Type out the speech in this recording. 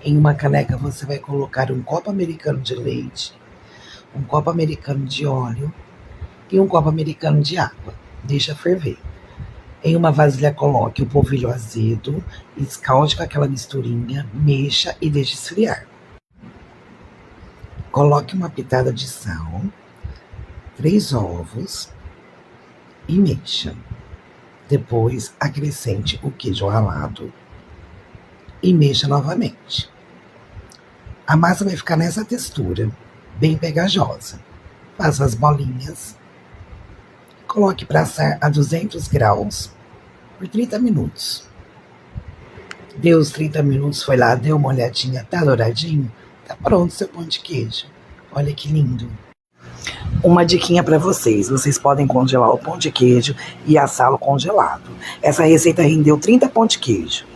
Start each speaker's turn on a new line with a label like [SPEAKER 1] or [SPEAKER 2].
[SPEAKER 1] Em uma caneca você vai colocar um copo americano de leite, um copo americano de óleo e um copo americano de água. Deixa ferver. Em uma vasilha coloque o polvilho azedo, escalde com aquela misturinha, mexa e deixe esfriar. Coloque uma pitada de sal, 3 ovos e mexa. Depois acrescente o queijo ralado e mexa novamente. A massa vai ficar nessa textura, bem pegajosa. Faça as bolinhas. Coloque para assar a 200 graus por 30 minutos. Deu os 30 minutos, foi lá, deu uma olhadinha, tá douradinho? Tá pronto seu pão de queijo. Olha que lindo. Uma diquinha para vocês podem congelar o pão de queijo e assá-lo congelado. Essa receita rendeu 30 pão de queijo.